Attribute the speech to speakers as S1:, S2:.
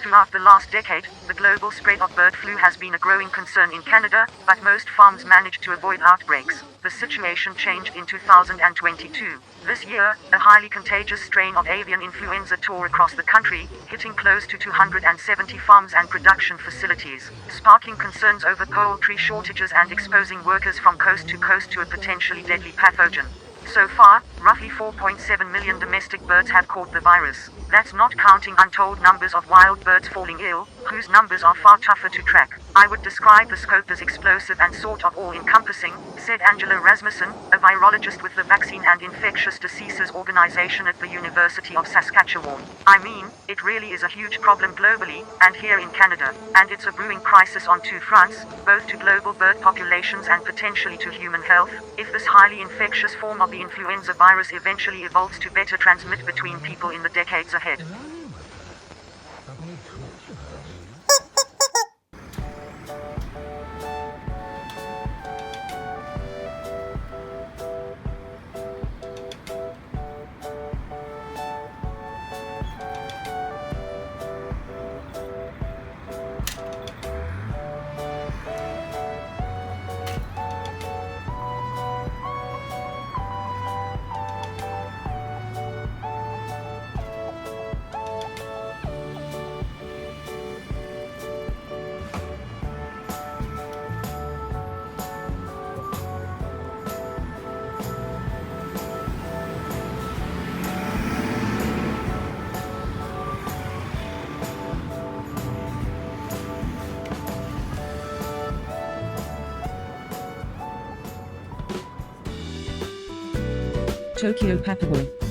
S1: Throughout the last decade, the global spread of bird flu has been a growing concern in Canada, but most farms managed to avoid outbreaks. The situation changed in 2022. This year, a highly contagious strain of avian influenza tore across the country, hitting close to 270 farms and production facilities, sparking concerns over poultry shortages and exposing workers from coast to coast to a potentially deadly pathogen. So far, roughly 4.7 million domestic birds have caught the virus. That's not counting untold numbers of wild birds falling ill, whose numbers are far tougher to track. I would describe the scope as explosive and sort of all-encompassing, said Angela Rasmussen, a virologist with the Vaccine and Infectious Diseases Organization at the University of Saskatchewan. I mean, it really is a huge problem globally, and here in Canada. And it's a brewing crisis on two fronts, both to global bird populations and potentially to human health, if this highly infectious form of the influenza virus eventually evolves to better transmit between people in the decades ahead.
S2: Tokyo Papaboy.